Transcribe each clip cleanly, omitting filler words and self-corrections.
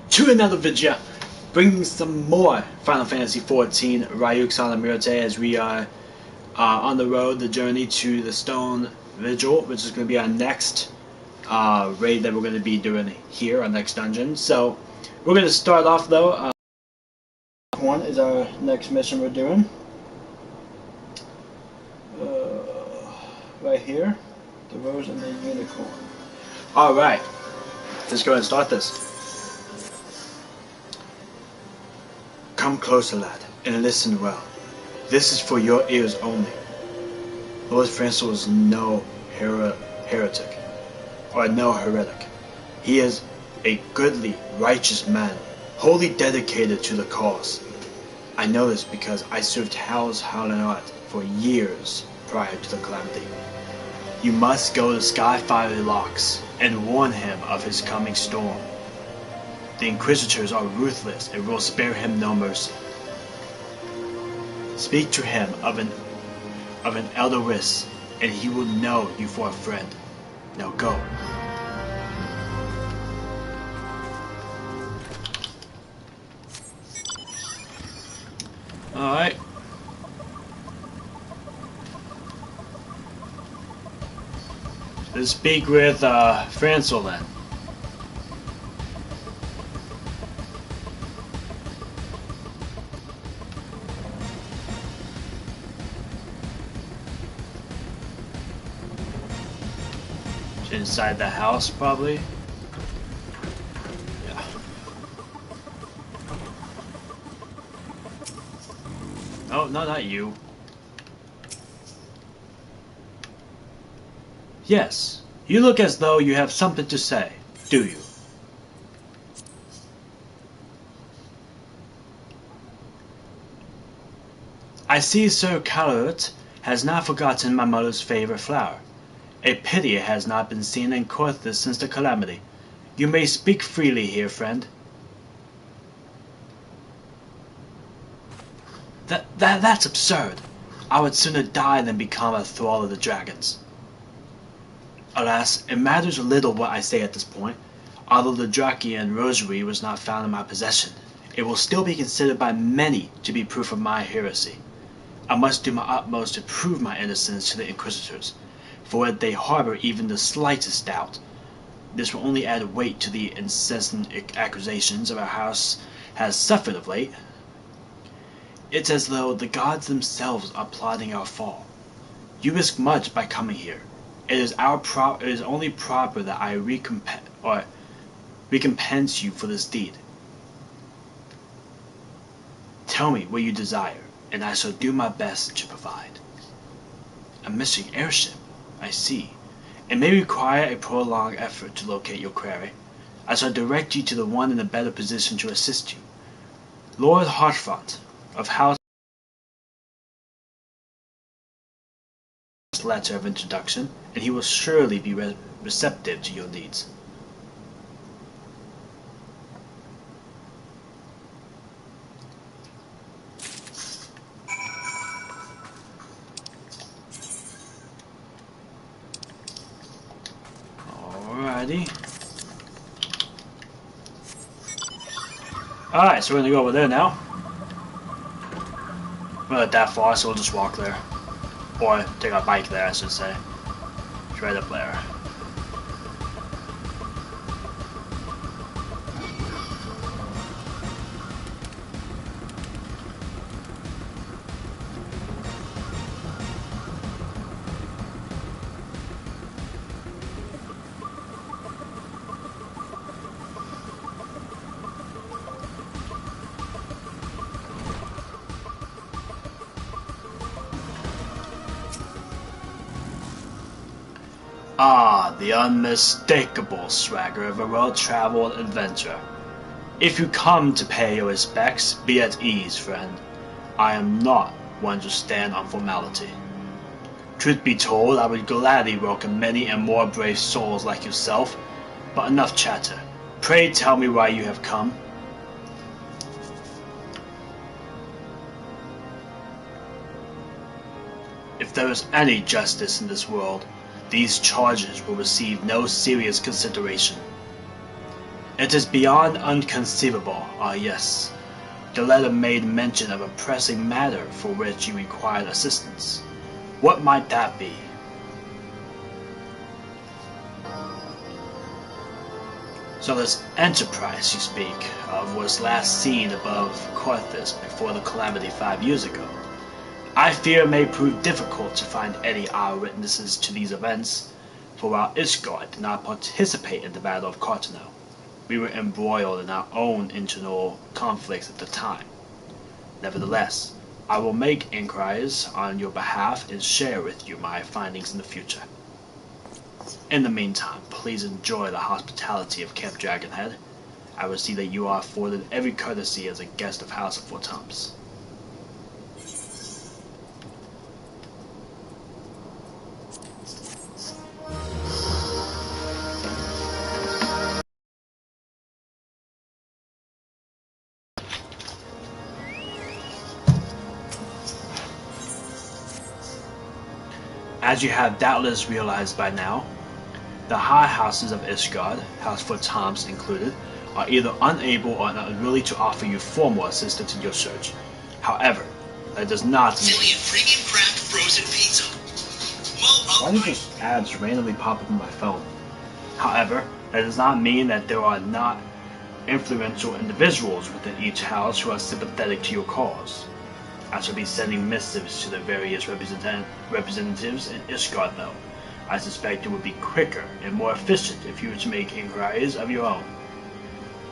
to another Vigil, bringing some more Final Fantasy XIV Ryuk Salamirate as we are on the road, the journey to the Stone Vigil, which is going to be our next raid that we're going to be doing here, our next dungeon. So we're going to start off though. One is our next mission we're doing. Right here, the Rose and the Unicorn. Alright, let's go ahead and start this. Come closer, lad, and listen well. This is for your ears only. Lord Francis was no heretic, or no heretic. He is a goodly, righteous man, wholly dedicated to the cause. I know this because I served House Hallinart for years prior to the calamity. You must go to Skyfire Locks and warn him of his coming storm. The Inquisitors are ruthless and will spare him no mercy. Speak to him of an elder risk, and he will know you for a friend. Now go. Alright. Let's speak with Francel then. Inside the house, probably. Yeah. Oh, no, not you. Yes, you look as though you have something to say, do you? I see Sir Calvert has not forgotten my mother's favorite flower. A pity it has not been seen in Corthus since the calamity. You may speak freely here, friend. That's absurd. I would sooner die than become a thrall of the dragons. Alas, it matters little what I say at this point. Although the Drakian rosary was not found in my possession, it will still be considered by many to be proof of my heresy. I must do my utmost to prove my innocence to the Inquisitors, for if they harbor even the slightest doubt, this will only add weight to the incessant accusations our house has suffered of late. It's as though the gods themselves are plotting our fall. You risk much by coming here. It is only proper that I recompense you for this deed. Tell me what you desire, and I shall do my best to provide. A missing airship, I see. It may require a prolonged effort to locate your quarry. I shall direct you to the one in a better position to assist you. Lord Hartfont of House letter of introduction, and he will surely be receptive to your needs. Alrighty. Alright, so we're gonna go over there now. We're not that far, so we'll just walk there. Or take a bike there, I should say. It's right up there. Ah, the unmistakable swagger of a well-traveled adventurer. If you come to pay your respects, be at ease, friend. I am not one to stand on formality. Truth be told, I would gladly welcome many and more brave souls like yourself, but enough chatter. Pray tell me why you have come. If there is any justice in this world, these charges will receive no serious consideration. It is beyond unconceivable, yes. The letter made mention of a pressing matter for which you required assistance. What might that be? So this enterprise you speak of was last seen above Corthus before the calamity 5 years ago. I fear it may prove difficult to find any eyewitnesses to these events, for while Ishgard did not participate in the Battle of Cartano, we were embroiled in our own internal conflicts at the time. Nevertheless, I will make inquiries on your behalf and share with you my findings in the future. In the meantime, please enjoy the hospitality of Camp Dragonhead. I will see that you are afforded every courtesy as a guest of House of Four Toms. As you have doubtless realized by now, the high houses of Ishgard, House Four Toms included, are either unable or unwilling to offer you formal assistance in your search. However, that does not mean... Why do just ads randomly pop up on my phone? However, that does not mean that there are not influential individuals within each house who are sympathetic to your cause. I shall be sending missives to the various representatives in Ishgard, though. I suspect it would be quicker and more efficient if you were to make inquiries of your own.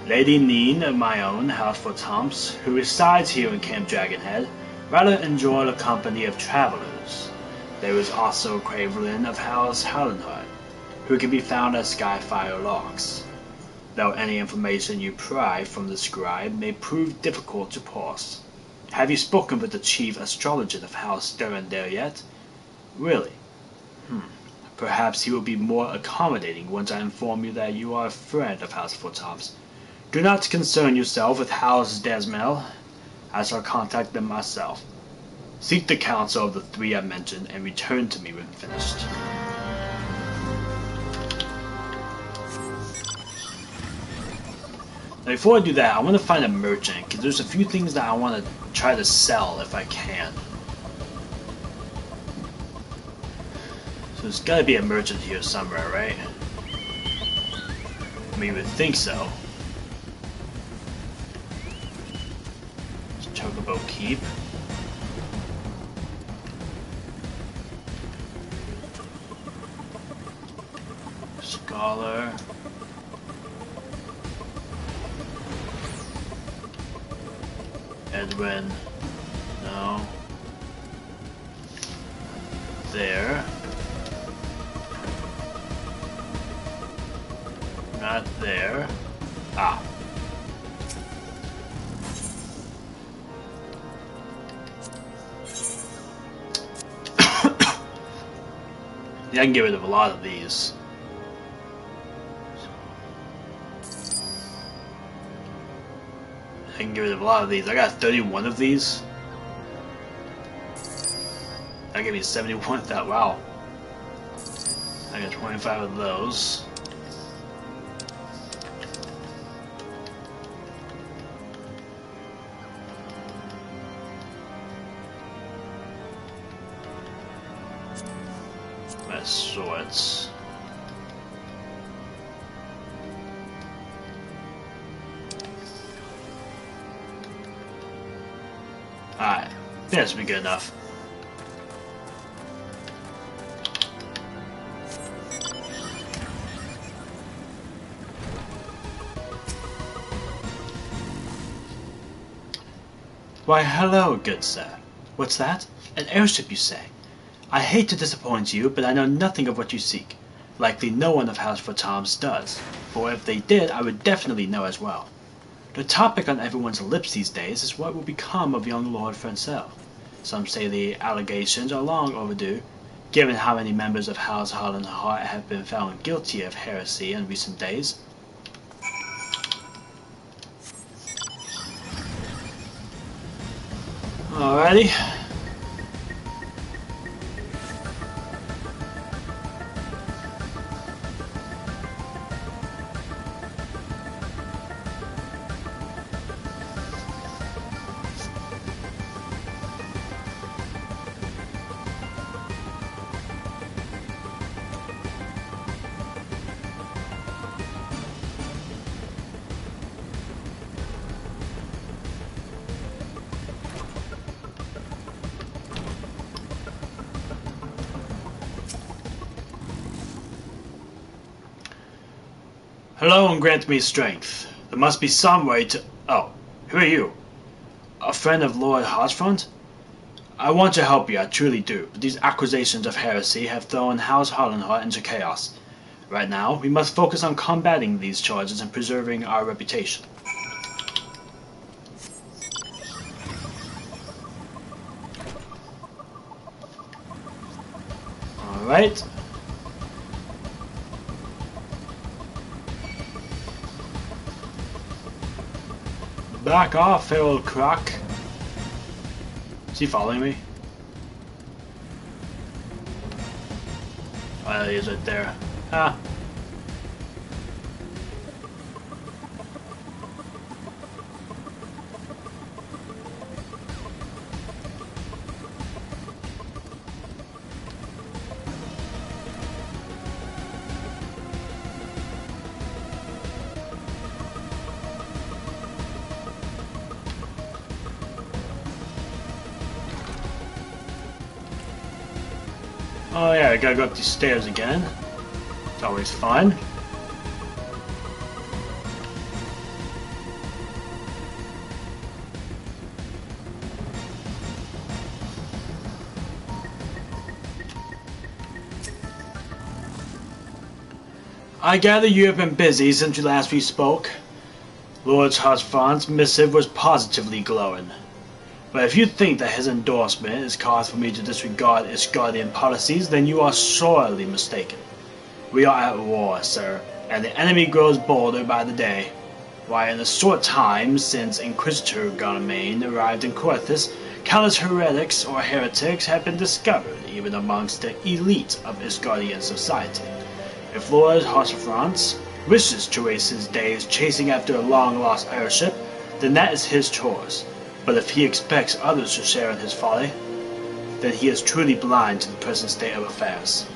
Lady Neen of my own House Four Toms, who resides here in Camp Dragonhead, rather enjoy the company of travelers. There is also Quaverlin of House Hallenheart, who can be found at Skyfire Locks, though any information you pry from the scribe may prove difficult to parse. Have you spoken with the chief astrologer of House Durandare yet? Really? Perhaps he will be more accommodating once I inform you that you are a friend of House Four Toms. Do not concern yourself with House Desmel. I shall contact them myself. Seek the counsel of the 3 I mentioned and return to me when finished. Now before I do that, I want to find a merchant, because there's a few things that I want to try to sell if I can. So there's got to be a merchant here somewhere, right? I mean, you would think so. Chocobo Keep. Scholar. Edwin. No. There. Not there. Ah. Yeah, I can get rid of a lot of these. I can get rid of a lot of these. I got 31 of these. That gave me 71 of that. Wow. I got 25 of those. My swords. Alright, that should be good enough. Why, hello, good sir. What's that? An airship, you say? I hate to disappoint you, but I know nothing of what you seek. Likely no one of House Four Toms does, for if they did, I would definitely know as well. The topic on everyone's lips these days is what will become of young Lord Francel. Some say the allegations are long overdue, given how many members of House Holland Heart have been found guilty of heresy in recent days. Alrighty. Hello and grant me strength. There must be some way to... Oh, who are you? A friend of Lord Hotfront? I want to help you, I truly do, but these accusations of heresy have thrown House Hollenhart into chaos. Right now, we must focus on combating these charges and preserving our reputation. Alright. Back off, feral croc. Is he following me? Oh, he is right there. Ah. Oh yeah, I gotta go up these stairs again. It's always fun. I gather you have been busy since last we spoke. Lord Hotfront's missive was positively glowing. But if you think that his endorsement is cause for me to disregard Ishgardian policies, then you are sorely mistaken. We are at war, sir, and the enemy grows bolder by the day. Why, in the short time since Inquisitor Garmain arrived in Coerthas, countless heretics or heretics have been discovered, even amongst the elite of Ishgardian society. If Lord Hotfront wishes to waste his days chasing after a long-lost airship, then that is his choice. But if he expects others to share in his folly, then he is truly blind to the present state of affairs.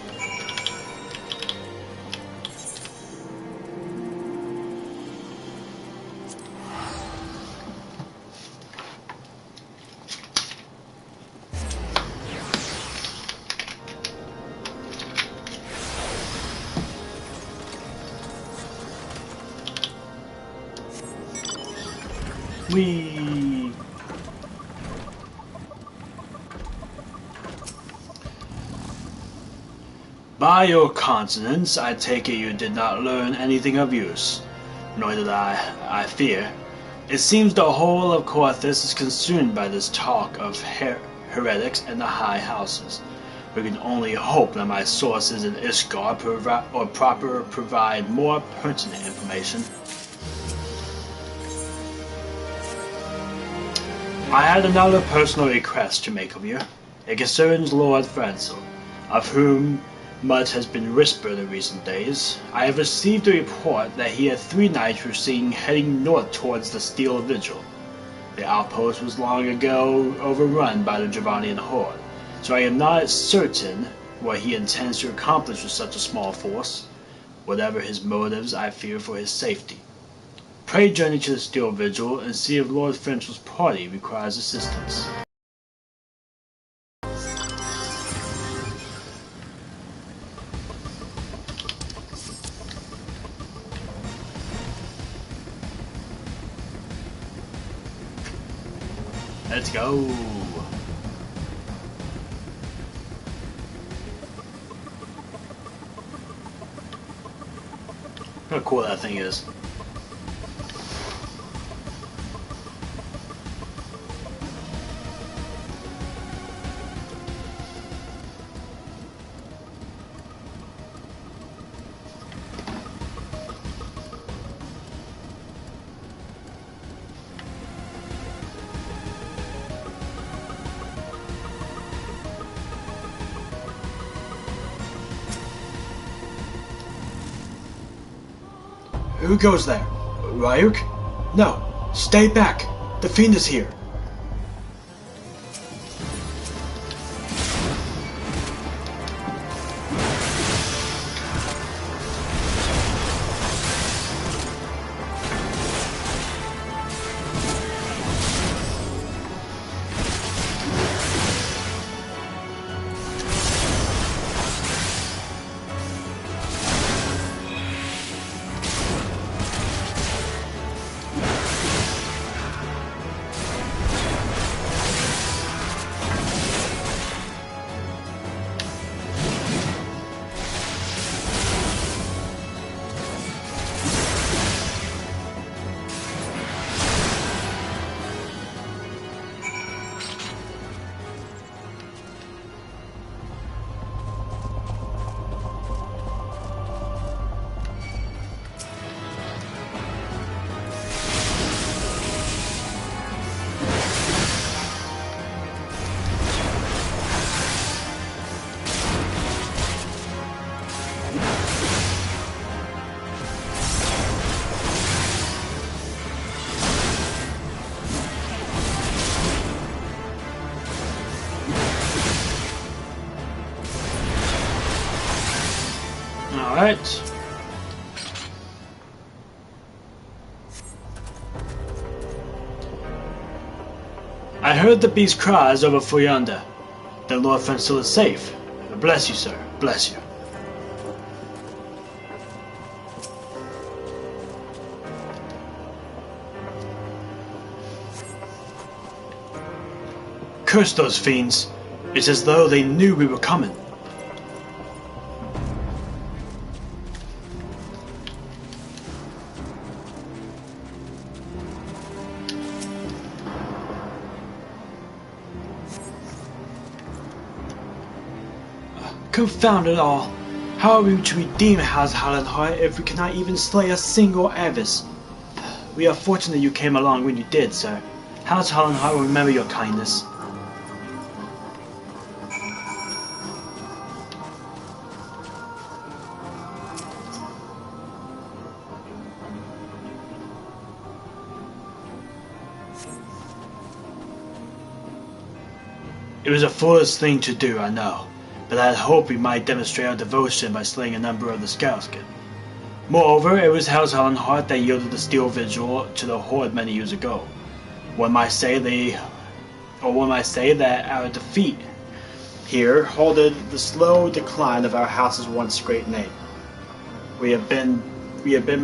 We By your consonants, I take it you did not learn anything of use. Nor did I fear. It seems the whole of Coerthas is consumed by this talk of heretics and the high houses. We can only hope that my sources in Ishgard provide more pertinent information. I had another personal request to make of you. It concerns Lord Franzel, of whom much has been whispered in recent days. I have received a report that he had 3 knights were seen heading north towards the Steel Vigil. The outpost was long ago overrun by the Dravanian horde, so I am not certain what he intends to accomplish with such a small force. Whatever his motives, I fear for his safety. Pray journey to the Steel Vigil and see if Lord Franzel's party requires assistance. Let's go! Look how cool that thing is. Who goes there? Ryuk? No, stay back! The fiend is here! Alright. I heard the beast cries over for yonder. The Lord Fensil is safe. Bless you, sir. Bless you. Curse those fiends. It's as though they knew we were coming. Confound it all! How are we to redeem House Hallenheim if we cannot even slay a single Avis? We are fortunate you came along when you did, sir. House Hallenheim will remember your kindness. It was a foolish thing to do, I know, but I had hoped we might demonstrate our devotion by slaying a number of the Scoutskin. Moreover, it was House Hallenheim that yielded the steel Vigil to the Horde many years ago. One might say that our defeat here halted the slow decline of our house's once great name. We have been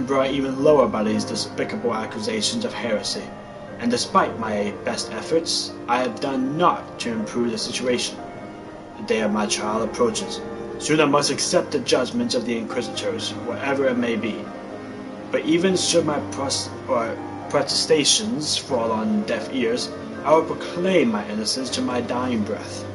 brought even lower by these despicable accusations of heresy, and despite my best efforts, I have done naught to improve the situation. The day of my trial approaches. Soon I must accept the judgments of the Inquisitors, whatever it may be. But even should my protestations fall on deaf ears, I will proclaim my innocence to my dying breath.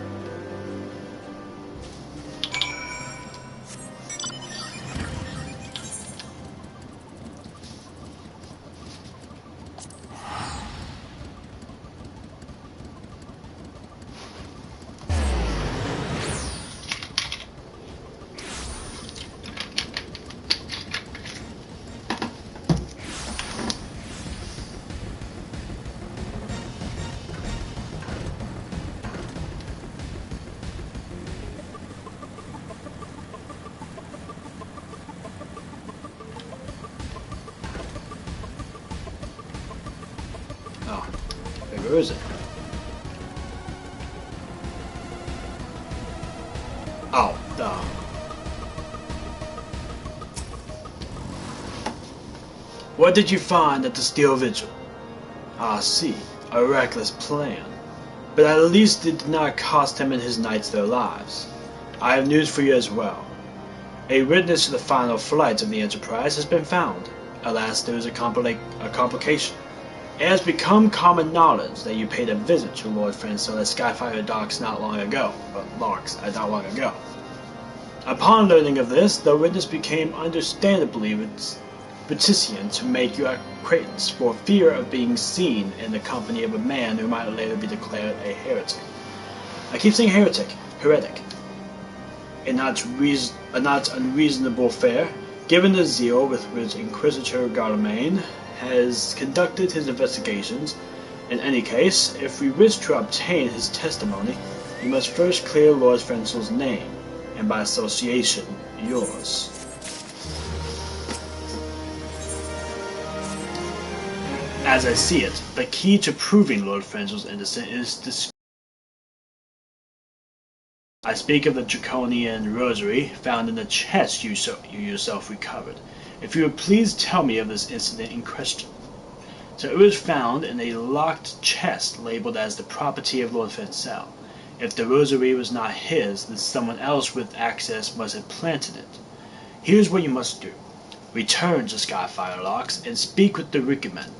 Where is it? Oh, no. What did you find at the Steel Vigil? Ah, see, a reckless plan. But at least it did not cost him and his knights their lives. I have news for you as well. A witness to the final flight of the Enterprise has been found. Alas, there is a complication. It has become common knowledge that you paid a visit to Lord Fensil at Skyfire Docks not long ago. Upon learning of this, the witness became understandably reticent to make your acquaintance for fear of being seen in the company of a man who might later be declared a heretic. I keep saying heretic. A not unreasonable fare, given the zeal with which Inquisitor Garlemagne has conducted his investigations. In any case, if we wish to obtain his testimony, you must first clear Lord Fensil's name, and by association, yours. As I see it, the key to proving Lord Fensil's innocent is discretion. I speak of the Draconian rosary found in the chest you yourself recovered. If you would please tell me of this incident in question. So it was found in a locked chest labeled as the property of Lord Fensil. If the rosary was not his, then someone else with access must have planted it. Here's what you must do. Return to Skyfire Locks and speak with the Rickerman.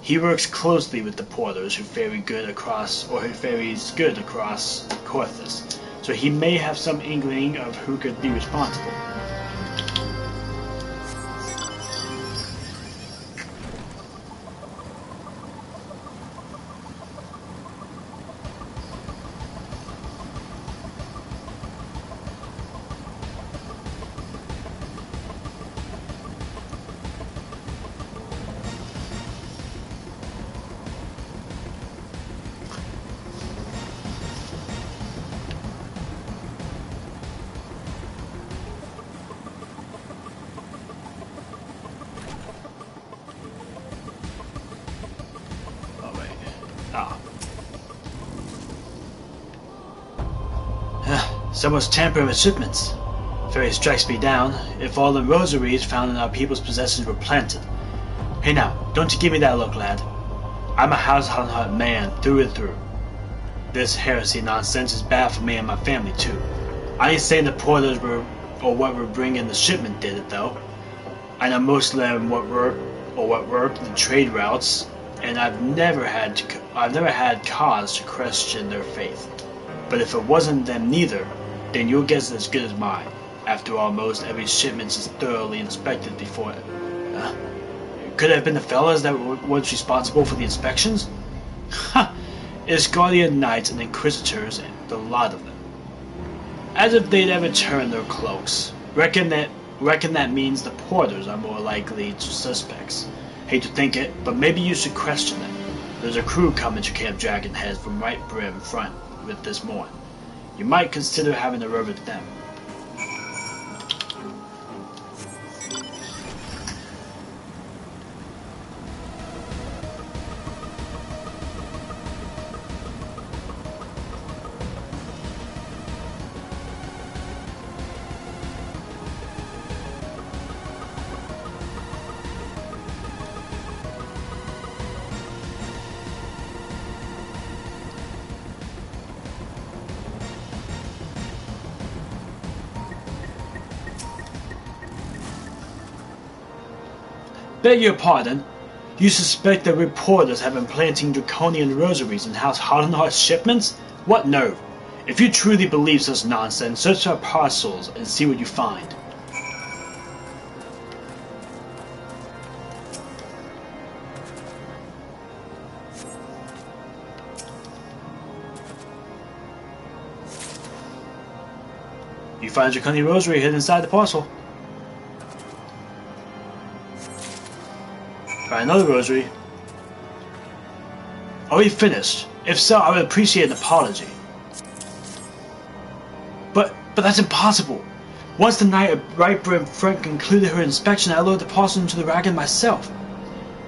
He works closely with the porters who ferries good across Corthus, so he may have some inkling of who could be responsible. Someone's tampering with shipments. Ferry strikes me down if all the rosaries found in our people's possessions were planted. Hey now, don't you give me that look, lad. I'm a house-hunted man through and through. This heresy nonsense is bad for me and my family too. I ain't saying the porters were or what were bringing the shipment did it though. I know most of them what worked the trade routes, and I've never had cause to question their faith. But if it wasn't them neither, then your guess is as good as mine. After all, most every shipment is thoroughly inspected before it. Could it have been the fellas that were once responsible for the inspections? Ha! It's Guardian Knights and Inquisitors, and the lot of them. As if they'd ever turn their cloaks. Reckon that means the porters are more likely to suspects. Hate to think it, but maybe you should question them. There's a crew coming to Camp Dragonhead from right brim front with this morning. You might consider having a word with them. Beg your pardon. You suspect that reporters have been planting draconian rosaries in House Hollenhart's shipments? What nerve! If you truly believe such nonsense, search our parcels and see what you find. You find a draconian rosary hidden inside the parcel. Try another rosary. Are we finished? If so, I would appreciate an apology. But that's impossible. Once the night of Right Brim Front concluded her inspection, I lowered the parcel into the wagon myself.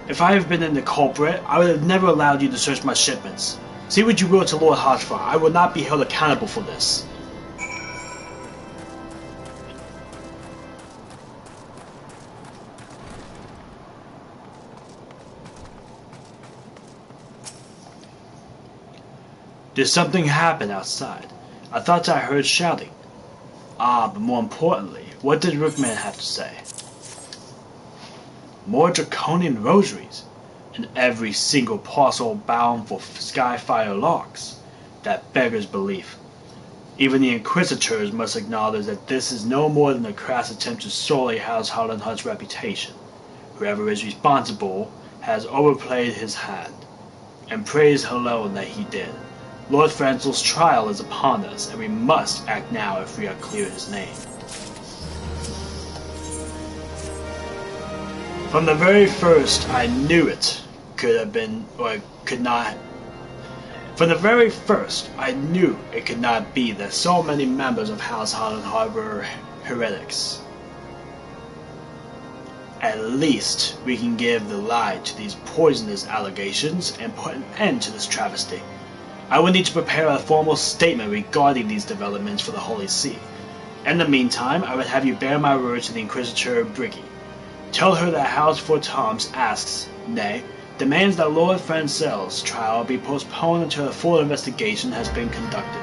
If I had been in the culprit, I would have never allowed you to search my shipments. Say what you will to Lord Hotchfire, I will not be held accountable for this. Did something happen outside? I thought I heard shouting. But more importantly, what did Rookman have to say? More draconian rosaries, and every single parcel bound for Skyfire locks. That beggars belief. Even the Inquisitors must acknowledge that this is no more than a crass attempt to sully House Hollenhart's reputation. Whoever is responsible has overplayed his hand, and praise alone that he did. Lord Francel's trial is upon us, and we must act now if we are clear his name. From the very first, I knew it could have been, or it could not. From the very first, I knew it could not be that so many members of House Hollenhart were heretics. At least we can give the lie to these poisonous allegations and put an end to this travesty. I will need to prepare a formal statement regarding these developments for the Holy See. In the meantime, I would have you bear my word to the Inquisitor Briggy. Tell her that House Fort Toms asks, nay, demands that Lord Francel's trial be postponed until a full investigation has been conducted.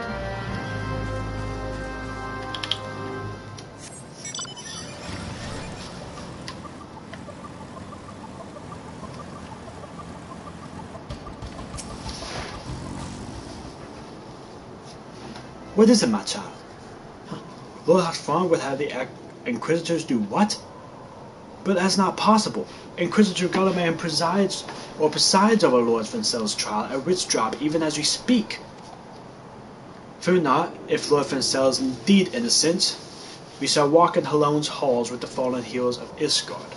What is it, my child? Lord Hotchfire would have the Inquisitors do what? But that's not possible. Inquisitor Gulliman presides over Lord Francel's trial at Witchdrop even as we speak. Fear not, if Lord Francel is indeed innocent, we shall walk in Halone's halls with the fallen heroes of Isgard.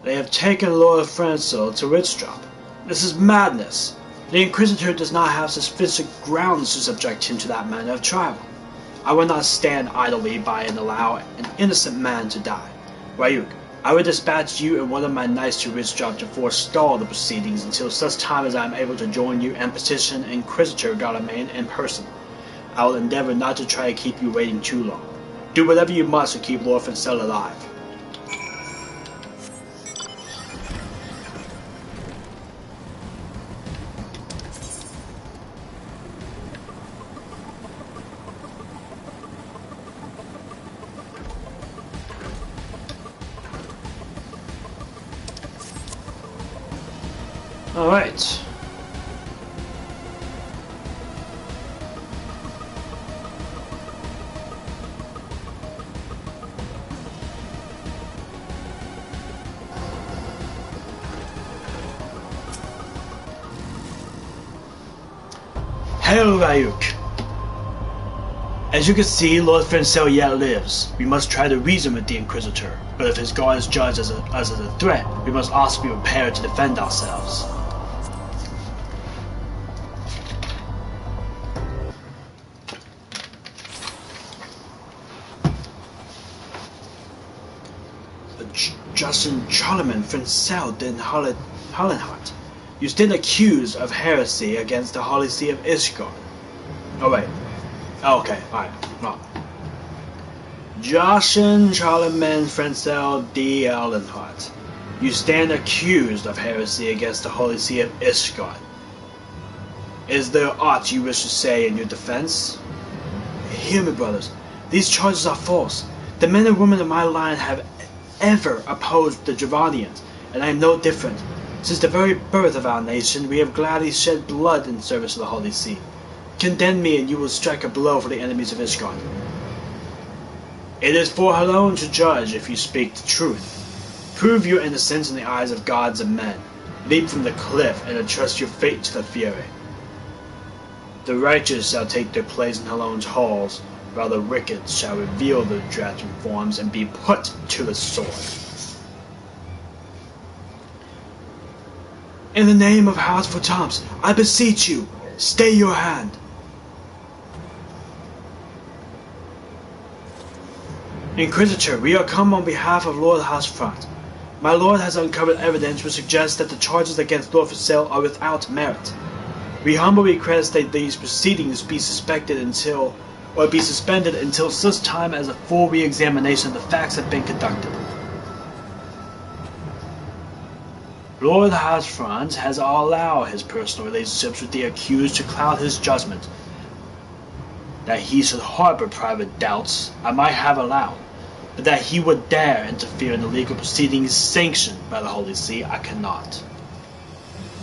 They have taken Lord Francel to Witchdrop. This is madness. The Inquisitor does not have sufficient grounds to subject him to that manner of trial. I will not stand idly by and allow an innocent man to die. Ryuk, I will dispatch you and one of my knights to Ridgedrop to forestall the proceedings until such time as I am able to join you and petition Inquisitor Garlemane in person. I will endeavor not to try to keep you waiting too long. Do whatever you must to keep Lord Ffxiv alive. Alright. Hail Ryuk! As you can see, Lord Ffxiv yet lives. We must try to reason with the Inquisitor, but if his guard is judged as a threat, we must also be prepared to defend ourselves. Justin Charlemagne Ffxiv in Hollenhart. You stand accused of heresy against the Holy See of Ishgard. Oh wait. Oh, okay, alright. Wrong. Justin Charlemagne Ffxiv de Hollenhart. You stand accused of heresy against the Holy See of Ishgard. Is there aught you wish to say in your defense? Hear me, brothers. These charges are false. The men and women of my line have ever opposed the Javanians, and I am no different. Since the very birth of our nation, we have gladly shed blood in service of the Holy See. Condemn me, and you will strike a blow for the enemies of Ishgard. It is for her alone to judge if you speak the truth. Prove your innocence in the eyes of gods and men. Leap from the cliff and entrust your fate to the Fury. The righteous shall take their place in Halone's halls, while the wicked shall reveal their dragon forms and be put to the sword. In the name of House Photams, I beseech you, stay your hand. Inquisitor, we are come on behalf of Lord Housefront. My lord has uncovered evidence which suggests that the charges against Lord Ffxiv are without merit. We humbly request that these proceedings be suspended until such time as a full re-examination of the facts have been conducted. Lord Housefront has allowed his personal relationships with the accused to cloud his judgment. That he should harbor private doubts, I might have allowed, but that he would dare interfere in the legal proceedings sanctioned by the Holy See, I cannot.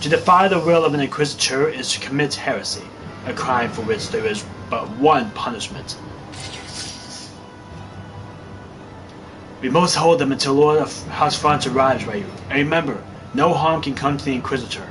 To defy the will of an Inquisitor is to commit heresy, a crime for which there is but one punishment. We must hold them until Lord Housefront arrives, Ryu. And remember, no harm can come to the Inquisitor.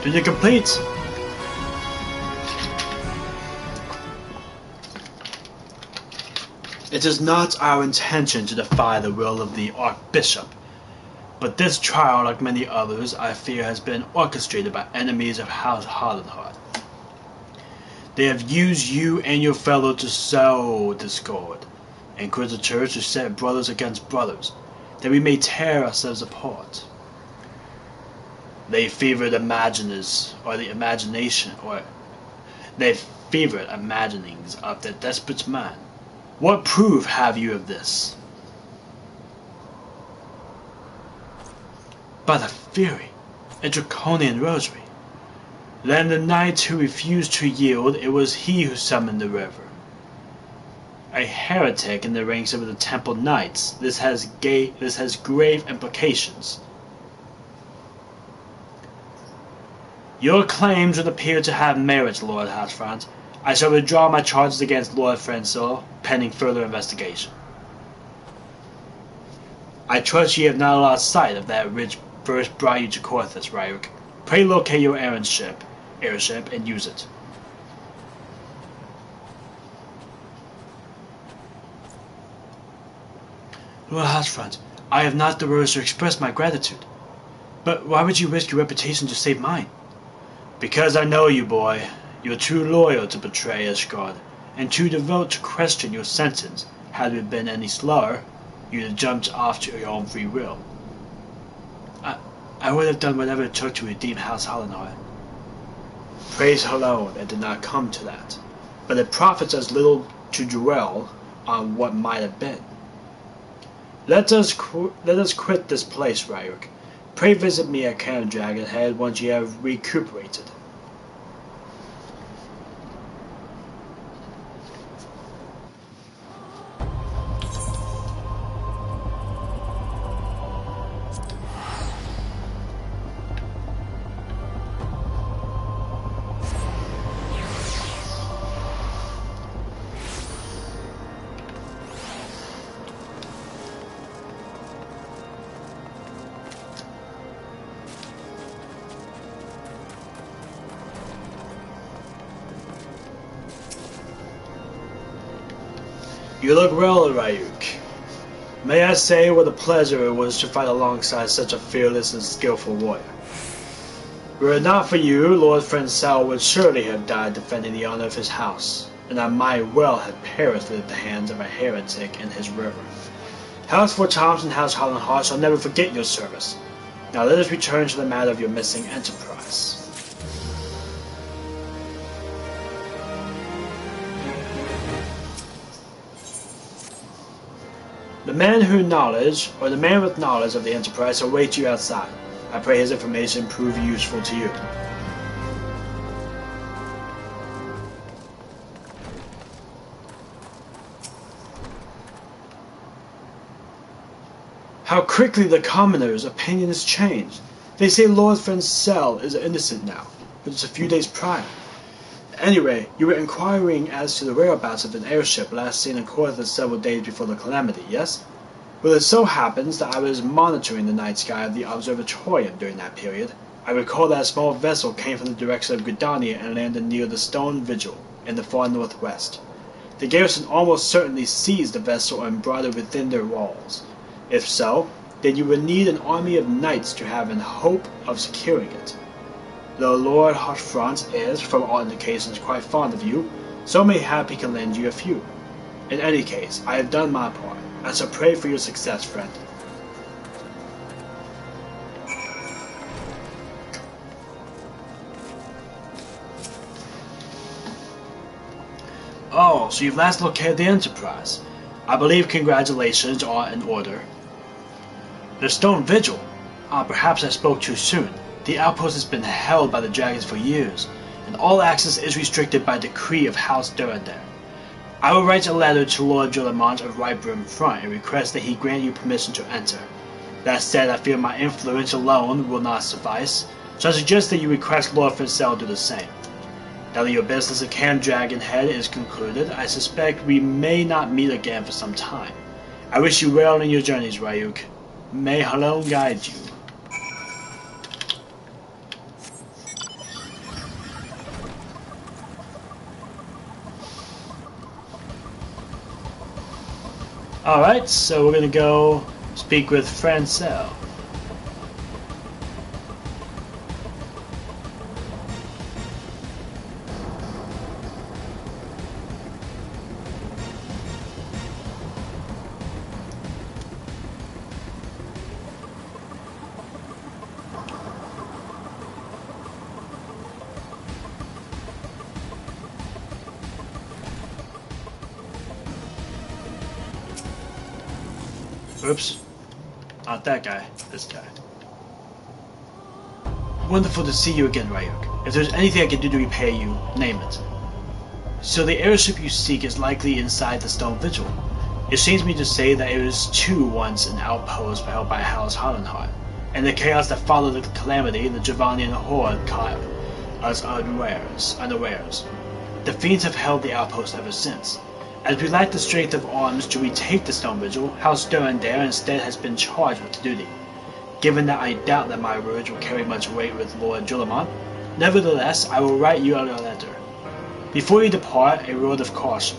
Mission complete! It is not our intention to defy the will of the Archbishop, but this trial, like many others, I fear has been orchestrated by enemies of House Hardenheart. They have used you and your fellow to sow discord, and encourage the church to set brothers against brothers, that we may tear ourselves apart. They fevered imaginings of that desperate man. What proof have you of this? By the Fury, a draconian rosary. Then the knight who refused to yield, it was he who summoned the river. A heretic in the ranks of the Temple Knights, this has grave implications. Your claims would appear to have merit, Lord Hatfront. I shall withdraw my charges against Lord Francois, pending further investigation. I trust ye have not lost sight of that which first brought you to Corthus, Ryuk. Pray locate your airship, and use it. Lord Hatfront, I have not the words to express my gratitude. But why would you risk your reputation to save mine? Because I know you, boy. You are too loyal to betray Ishgard, and too devout to question your sentence. Had it been any slower, you'd have jumped off to your own free will. I would have done whatever it took to redeem House Hardenheart. Praise alone, it did not come to that. But it profits us little to dwell on what might have been. Let us quit this place, Ryuk. Pray visit me at Camp Dragonhead once you have recuperated. You look well, Ryuk. May I say what a pleasure it was to fight alongside such a fearless and skillful warrior. Were it not for you, Lord Francois would surely have died defending the honor of his house, and I might well have perished at the hands of a heretic in his river. House Fort Thompson, House Hardenheart shall never forget your service. Now let us return to the matter of your missing enterprise. The man with knowledge of the Enterprise awaits you outside. I pray his information prove useful to you. How quickly the commoners' opinions change. They say Lord Francois is innocent now, but it's a few days prior. Anyway, you were inquiring as to the whereabouts of an airship last seen in Corthus several days before the calamity, yes? Well, it so happens that I was monitoring the night sky of the observatorium during that period. I recall that a small vessel came from the direction of Gridania and landed near the stone Vigil, in the far northwest. The garrison almost certainly seized the vessel and brought it within their walls. If so, then you would need an army of knights to have an hope of securing it. Though Lord Hatfront is, from all indications, quite fond of you, so mayhap he can lend you a few. In any case, I have done my part. I shall pray for your success, friend. Oh, so you've last located the Enterprise. I believe congratulations are in order. The Stone Vigil. Perhaps I spoke too soon. The outpost has been held by the dragons for years, and all access is restricted by decree of House Durandar. I will write a letter to Lord Gillamont of Reborn front and request that he grant you permission to enter. That said, I fear my influence alone will not suffice, so I suggest that you request Lord Francois do the same. Now that your business at Camp Dragonhead is concluded, I suspect we may not meet again for some time. I wish you well in your journeys, Ryuk. May Halon guide you. Alright, so we're gonna go speak with Francel. Oops. Not that guy. This guy. Wonderful to see you again, Ryuk. If there's anything I can do to repay you, name it. So the airship you seek is likely inside the Stone Vigil. It shames me to say that it was too once an outpost held by House Hollenheart. In the chaos that followed the calamity, the Javanian horde caught us unawares. The fiends have held the outpost ever since. As we lack the strength of arms to retake the Stone Vigil, House Durandare instead has been charged with the duty. Given that I doubt that my words will carry much weight with Lord Julamon, nevertheless I will write you out a letter. Before you depart, a word of caution.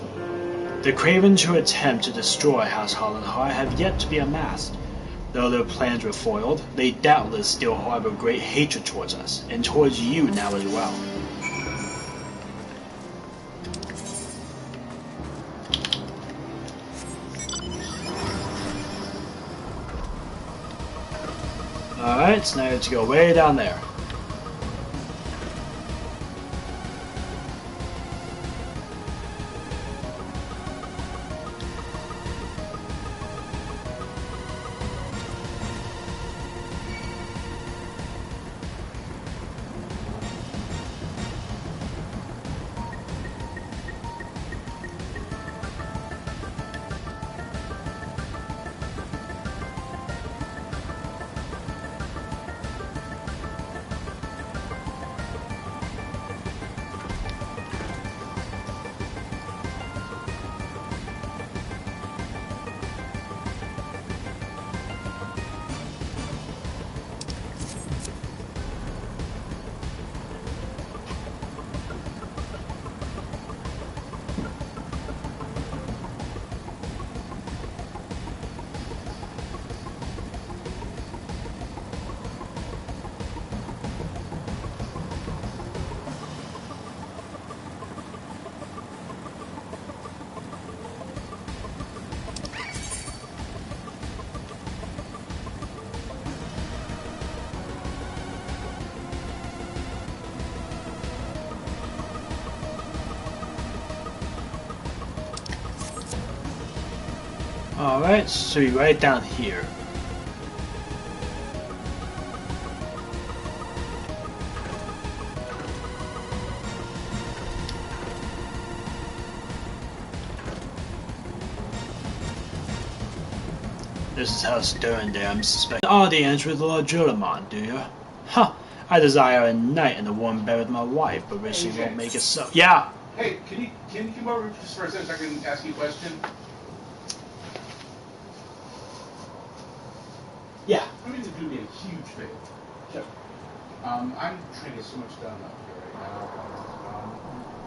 The cravens who attempt to destroy House Hollenheart have yet to be amassed. Though their plans were foiled, they doubtless still harbor great hatred towards us, and towards you now as well. Alright, so now you have to go way down there. Alright, so you write down here. This is House Durandare, I'm suspecting. Audience with Lord Julamon, do you? Huh, I desire a night in the warm bed with my wife, but wishing won't make it so. Yeah! Hey, can you come over just for a second so I can ask you a question? Yeah. I'm going to do me a huge favor. Sure. I'm trying to get so much done up here right now.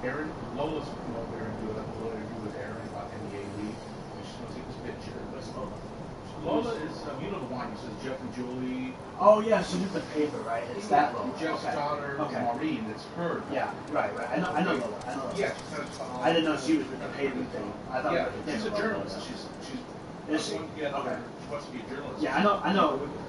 Aaron, Lola's come over here and do a little interview with Aaron about NBA League. And she's going to take this picture. What's Lola? Lola is, you know the one, it says Jeff and Julie. Oh yeah, she did the paper, right? It's that Lola. Jeff's daughter, Maureen, it's her. Yeah, right. I know Lola. I know Lola. Yeah, I didn't know she was with the paper thing. I thought she's a journalist. She's is she? Yeah, okay. She wants to be a journalist. Yeah, I know.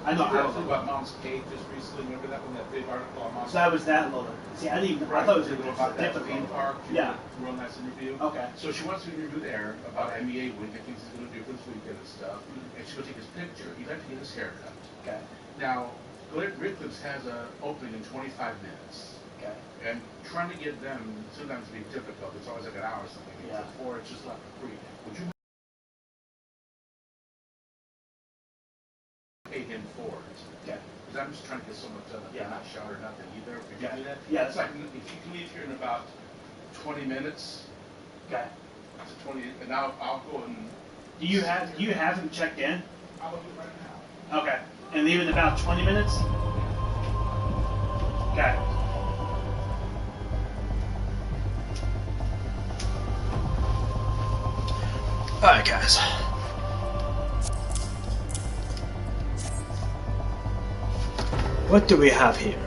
She wrote about Mom's Cave just recently. Remember that one, that big article on Mom's Cave? So that was that Lola. See, I didn't even. I thought it was about that different theme park. Yeah. Real nice interview. Okay. So she wants to interview Aaron about NBA week. I think he's going to do this weekend and stuff. And she's going to take his picture. He'd like to get his hair cut. Okay. Now, Rickliffs has an opening in 25 minutes. Okay. And trying to get them sometimes be difficult. It's always like an hour or something. Yeah. Before it's just like free. Would you pay him for it? Okay. Because I'm just trying to get so much done. I'm not shot or nothing either. Could you do that? Yeah. It's like if you can leave here in about 20 minutes. Okay. That's a 20, and I'll go and. Do you have him checked in? I'll do it right now. Okay. And leave in about 20 minutes? Okay. Alright guys. What do we have here?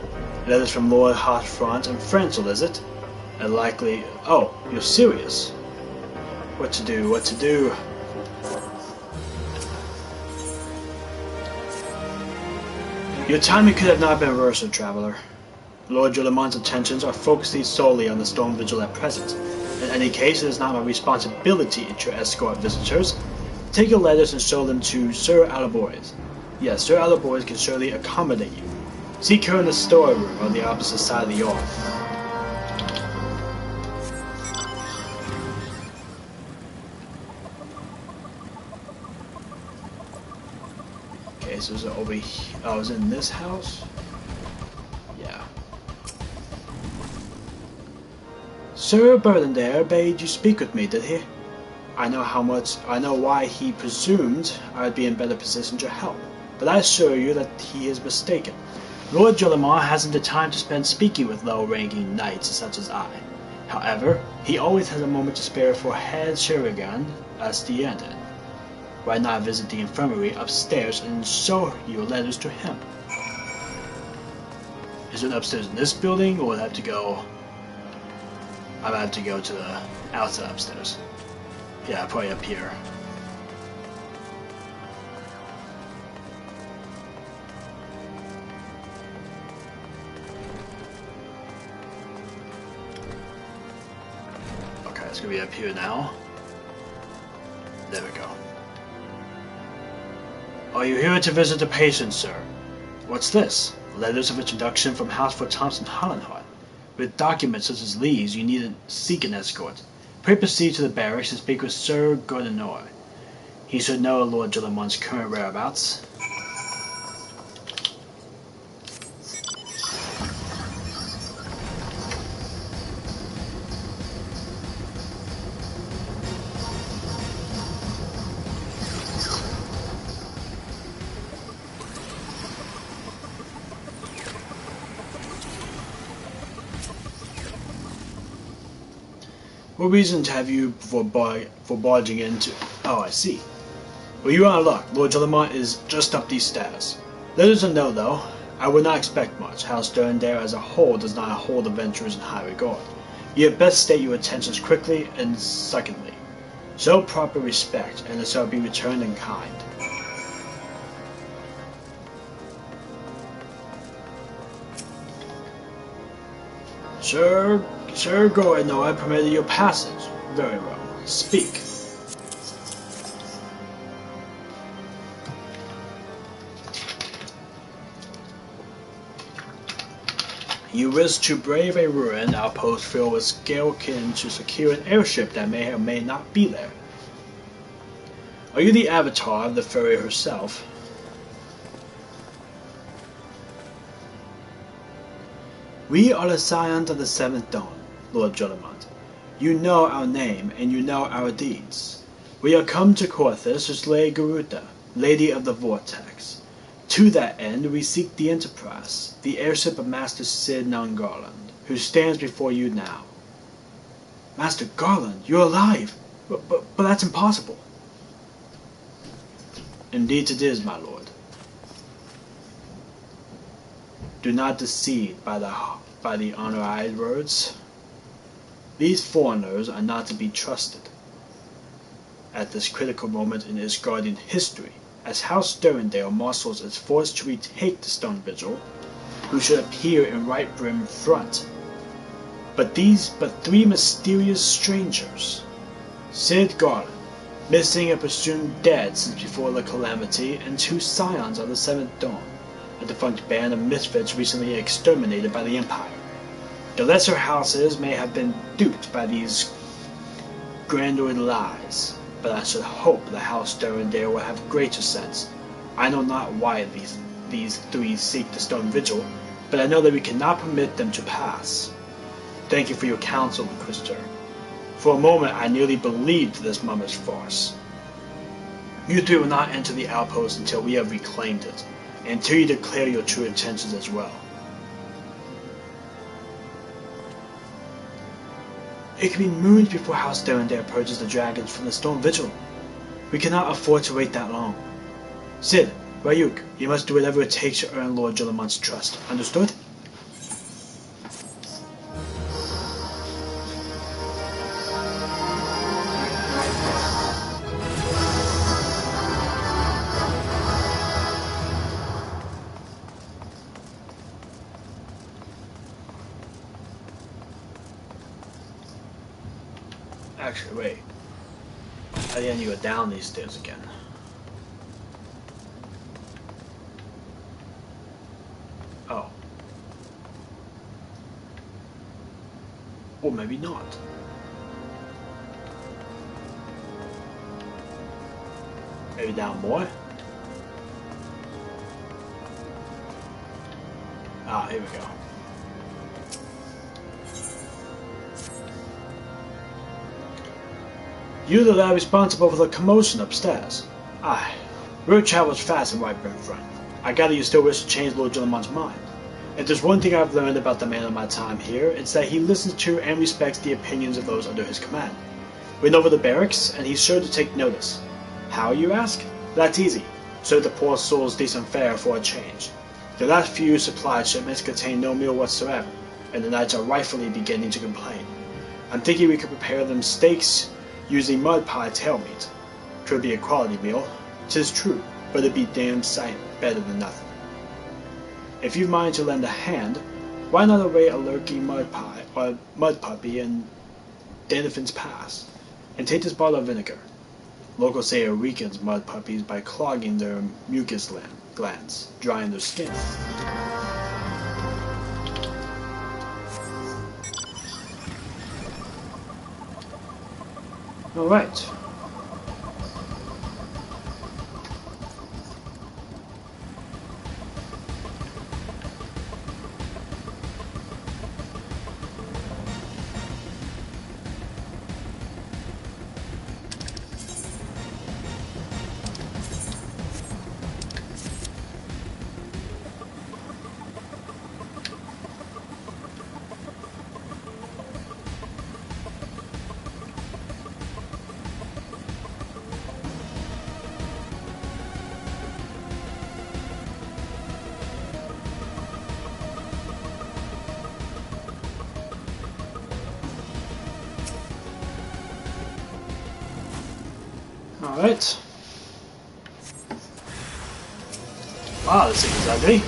Letters from Lord Hotfront and Frenzel, is it? And likely... Oh, you're serious. What to do, what to do? Your timing could have not been worse, Traveler. Lord Julamon's attentions are focused solely on the Storm Vigil at present. In any case, it is not my responsibility to escort visitors. Take your letters and show them to Sir Alaboys. Yes, Sir Alaboys can surely accommodate you. Seek her in the storeroom on the opposite side of the yard. Okay, so is it over here? Oh, is it in this house? Yeah. Sir Burlendare bade you speak with me, did he? I know why he presumed I would be in better position to help, but I assure you that he is mistaken. Lord Julimar hasn't the time to spend speaking with low-ranking knights such as I. However, he always has a moment to spare for Head Shurigan as the end. Why not visit the infirmary upstairs and show your letters to him? Is it upstairs in this building, or would I have to go... I would have to go to the outside upstairs. Yeah, probably up here. Okay, it's gonna be up here now. There we go. Are you here to visit a patient, sir? What's this? Letters of introduction from Housefort Thompson Hollenhart. With documents such as these, you needn't seek an escort. Pray proceed to the barracks and speak with Sir Gordonor. He should know Lord Julamon's current whereabouts. What reasons have you for barging into... Oh, I see. Well, you are in luck. Lord Julimont is just up these stairs. Letters are no, though. I would not expect much. House Durandare as a whole does not hold adventurers in high regard. You had best state your intentions quickly, and secondly, show proper respect, and it shall be returned in kind. Sir Gordonor permitted your passage. Very well. Speak. You wish to brave a ruined outpost filled with scalekin to secure an airship that may or may not be there. Are you the avatar of the fairy herself? We are the scions of the Seventh Dawn, Lord Julimont. You know our name, and you know our deeds. We are come to Corthus to slay Garuda, Lady of the Vortex. To that end, we seek the Enterprise, the airship of Master Sid Garland, who stands before you now. Master Garland, you're alive! But that's impossible. Indeed it is, my lord. Do not deceive by the honor-eyed words. These foreigners are not to be trusted. At this critical moment in Isgardian history, as House Durandale marshals its force to retake the Stone Vigil, who should appear in right brim front. But three mysterious strangers. Sid Garland, missing and presumed dead since before the calamity, and two scions of the Seventh Dawn, a defunct band of misfits recently exterminated by the Empire. The lesser houses may have been duped by these grandoid lies, but I should hope the House Durandale will have greater sense. I know not why these three seek the Stone Vigil, but I know that we cannot permit them to pass. Thank you for your counsel, Inquisitor. For a moment I nearly believed this mummer's farce. You three will not enter the outpost until we have reclaimed it, and until you declare your true intentions as well. It can be moons before House Durandare purges the dragons from the Stone Vigil. We cannot afford to wait that long. Sid, Ryuk, you must do whatever it takes to earn Lord Julamon's trust. Understood? Actually, wait. I didn't need to go down these stairs again. Oh. Or maybe not. Maybe down more? Ah, here we go. You're the lad responsible for the commotion upstairs. Aye. Road travels fast in Whiteburn Front. I gather you still wish to change Lord Julamon's mind. If there's one thing I've learned about the man in my time here, it's that he listens to and respects the opinions of those under his command. Went over the barracks, and he's sure to take notice. How, you ask? That's easy. Serve the poor souls decent fare for a change. The last few supply shipments contain no meal whatsoever, and the knights are rightfully beginning to complain. I'm thinking we could prepare them steaks using mud pie tail meat. 'Twould be a quality meal, 'tis true, but it'd be damn sight better than nothing. If you've mind to lend a hand, why not await a lurking mud pie or mud puppy in Danifin's Pass, and take this bottle of vinegar. Locals say it weakens mud puppies by clogging their mucus glands, drying their skin. Alright. Alright. Wow, this thing is ugly.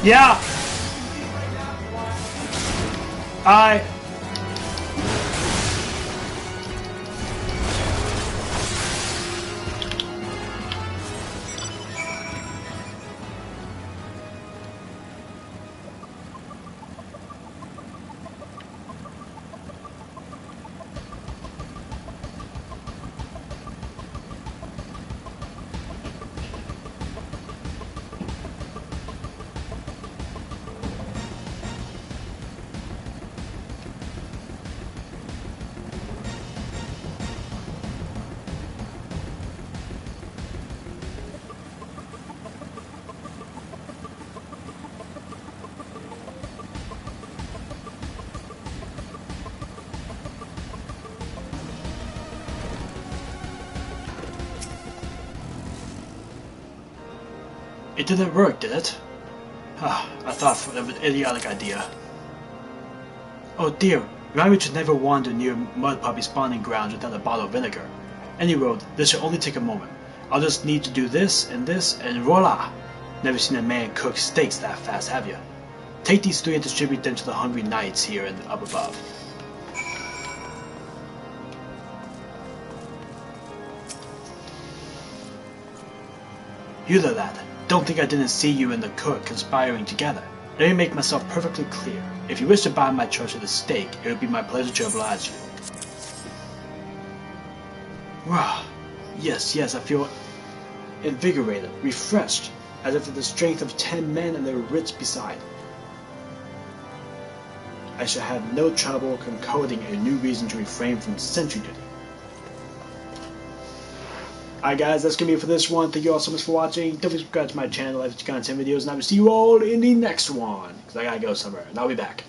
Yeah. I. It didn't work, did it? I thought of an idiotic idea. Oh dear, remind me to never wander near mud puppy spawning grounds without a bottle of vinegar. Anyway, this should only take a moment. I'll just need to do this, and voila! Never seen a man cook steaks that fast, have you? Take these 3 and distribute them to the hungry knights here and up above. You there, lad. Don't think I didn't see you and the cook conspiring together. Let me make myself perfectly clear. If you wish to buy my choice of the steak, it would be my pleasure to oblige you. Wow. Yes, I feel invigorated, refreshed, as if with the strength of 10 men and their wits beside. I shall have no trouble concocting a new reason to refrain from sentry duty. Alright guys, that's going to be it for this one. Thank you all so much for watching. Don't forget to subscribe to my channel, like content videos, and I will see you all in the next one. Because I gotta go somewhere, and I'll be back.